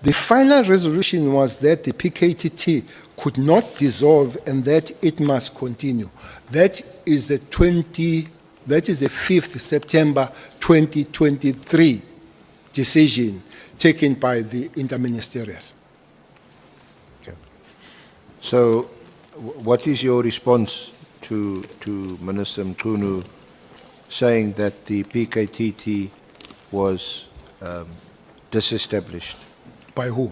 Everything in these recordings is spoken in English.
The final resolution was that the PKTT could not dissolve and that it must continue. That is the 5th September 2023 decision taken by the interministerial. Okay. So, what is your response to Minister Mchunu saying that the PKTT was disestablished? By who?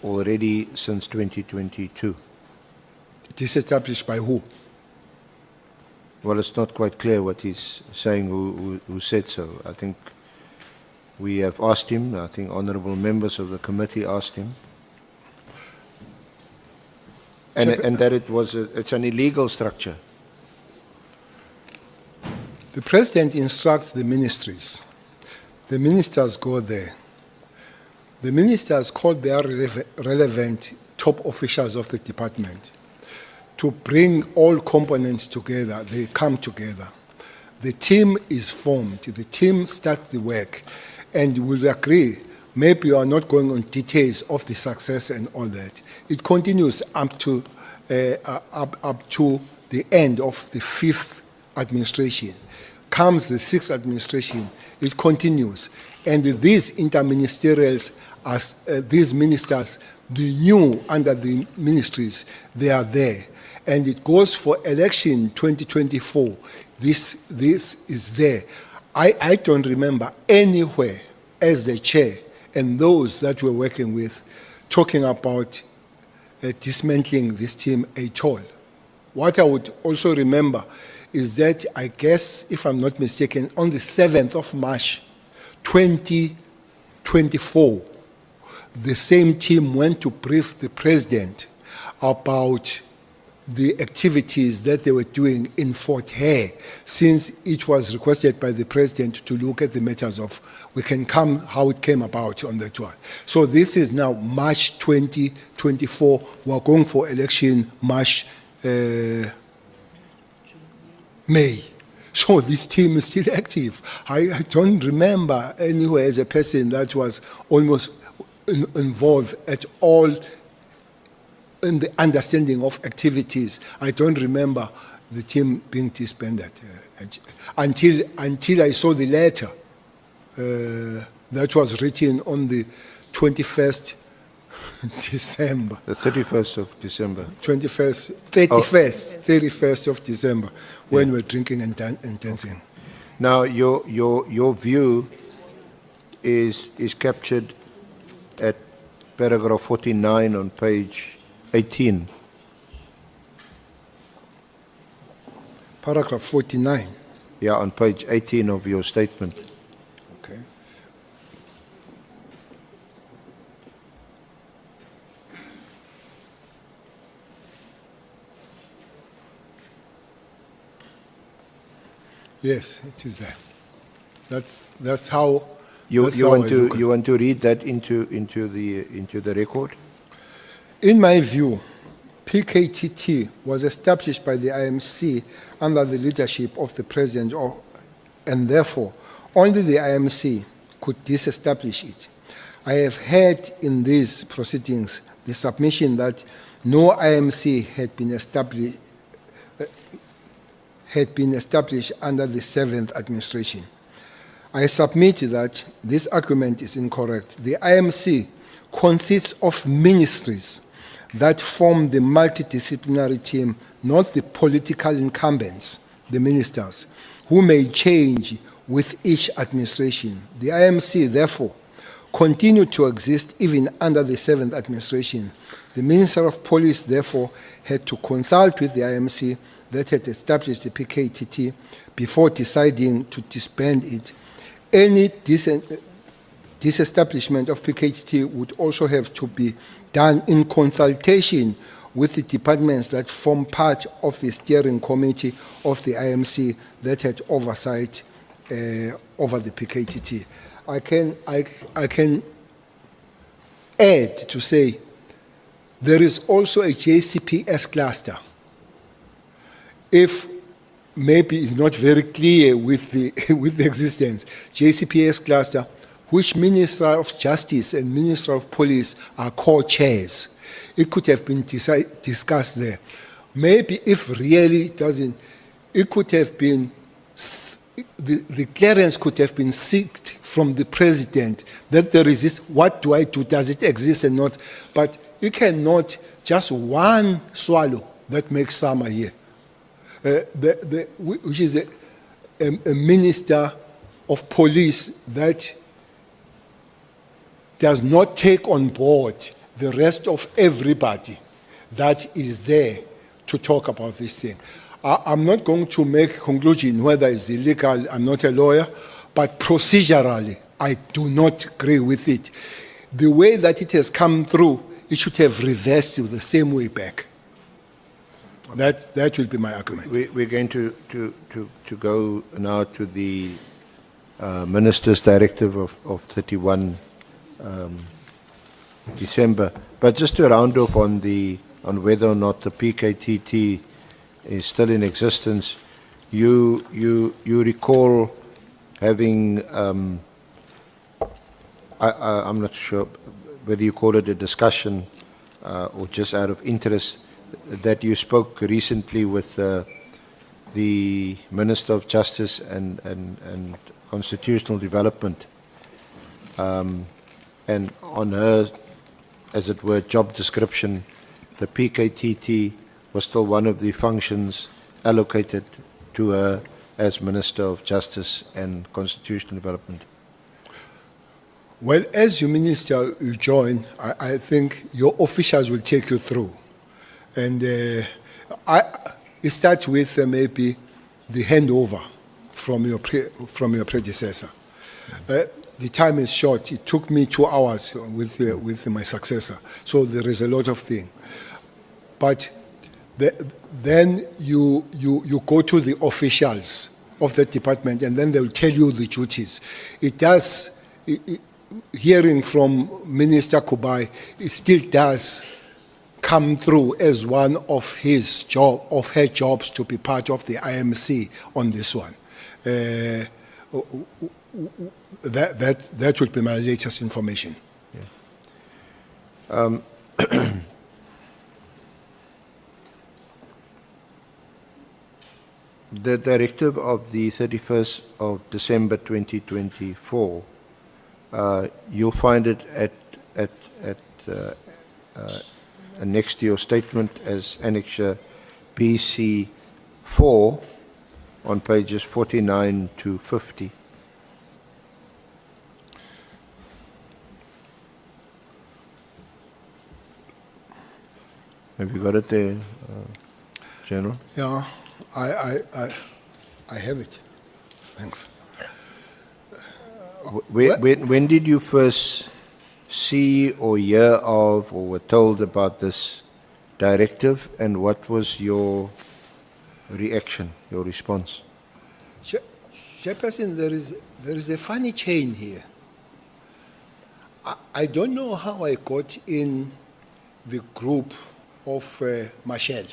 Already since 2022. Disestablished by who? Well, it's not quite clear what he's saying, who said so. I think we have asked him, I think honourable members of the committee asked him, and that it's an illegal structure. The President instructs the ministries. The ministers go there. The ministers call their relevant top officials of the department to bring all components together. They come together. The team is formed. The team starts the work, and will agree. Maybe you are not going on details of the success and all that. It continues up to the end of the 5th administration. Comes the 6th administration, it continues. And these interministerials, as these ministers, the new under the ministries, they are there. And it goes for election 2024. This is there. I don't remember anywhere as the chair and those that we're working with talking about dismantling this team at all. What I would also remember is that, I guess, if I'm not mistaken, on the 7th of March 2024, the same team went to brief the president about the activities that they were doing in Fort Hare, since it was requested by the president to look at the matters of how it came about on that one. So this is now March 2024. We're going for election May. So this team is still active. I don't remember anywhere as a person that was almost involved at all in the understanding of activities. I don't remember the team being disbanded until I saw the letter that was written on the 21st December. The 31st of December. 31st of December, when we're drinking and dancing. Now, your view is captured at paragraph 49 on page 18. Paragraph 49. Yeah, on page 18 of your statement. Okay. Yes, it is there. That's how. You want to read that into the record? In my view, PKTT was established by the IMC under the leadership of the President, and therefore only the IMC could disestablish it. I have heard in these proceedings the submission that no IMC had been established under the 7th administration. I submit that this argument is incorrect. The IMC consists of ministries that form the multidisciplinary team, not the political incumbents, the ministers, who may change with each administration. The IMC, therefore, continued to exist even under the 7th administration. The Minister of Police, therefore, had to consult with the IMC that had established the PKTT before deciding to disband it. Any disestablishment of PKTT would also have to be done in consultation with the departments that form part of the steering committee of the IMC that had oversight over the PKTT. I can add to say there is also a JCPS cluster. If maybe it's not very clear with the with the existence, JCPS cluster, which Minister of Justice and Minister of Police are co-chairs. It could have been discussed there. Maybe if really it doesn't, it could have been, the clearance could have been sought from the president that there is this, what do I do, does it exist or not? But you cannot just one swallow that makes summer here. Which is a minister of police that does not take on board the rest of everybody that is there to talk about this thing. I'm not going to make a conclusion whether it's illegal. I'm not a lawyer, but procedurally, I do not agree with it. The way that it has come through, it should have reversed the same way back. That will be my argument. We're going to go now to the Minister's Directive of 31 December. But just to round off on whether or not the PKTT is still in existence, you recall having I'm not sure whether you call it a discussion or just out of interest, that you spoke recently with the Minister of Justice and Constitutional Development, and on her, as it were, job description, the PKTT was still one of the functions allocated to her as Minister of Justice and Constitutional Development. Well, as you minister, you join, I think your officials will take you through. And it starts with maybe the handover from your predecessor. The time is short. It took me 2 hours with my successor. So there is a lot of things. But then you go to the officials of the department, and then they'll tell you the duties. It does, hearing from Minister Kubai, it still does come through as one of her jobs to be part of the IMC on this one. That would be my latest information. Yeah. The directive of the 31st of December 2024, you'll find it next to your statement as Annexure BC4 on pages 49 to 50. Have you got it there, General? Yeah, I have it. Thanks. When did you first see or hear of or were told about this directive, and what was your reaction, your response? Chairperson, there is a funny chain here. I don't know how I got in the group of Marshall.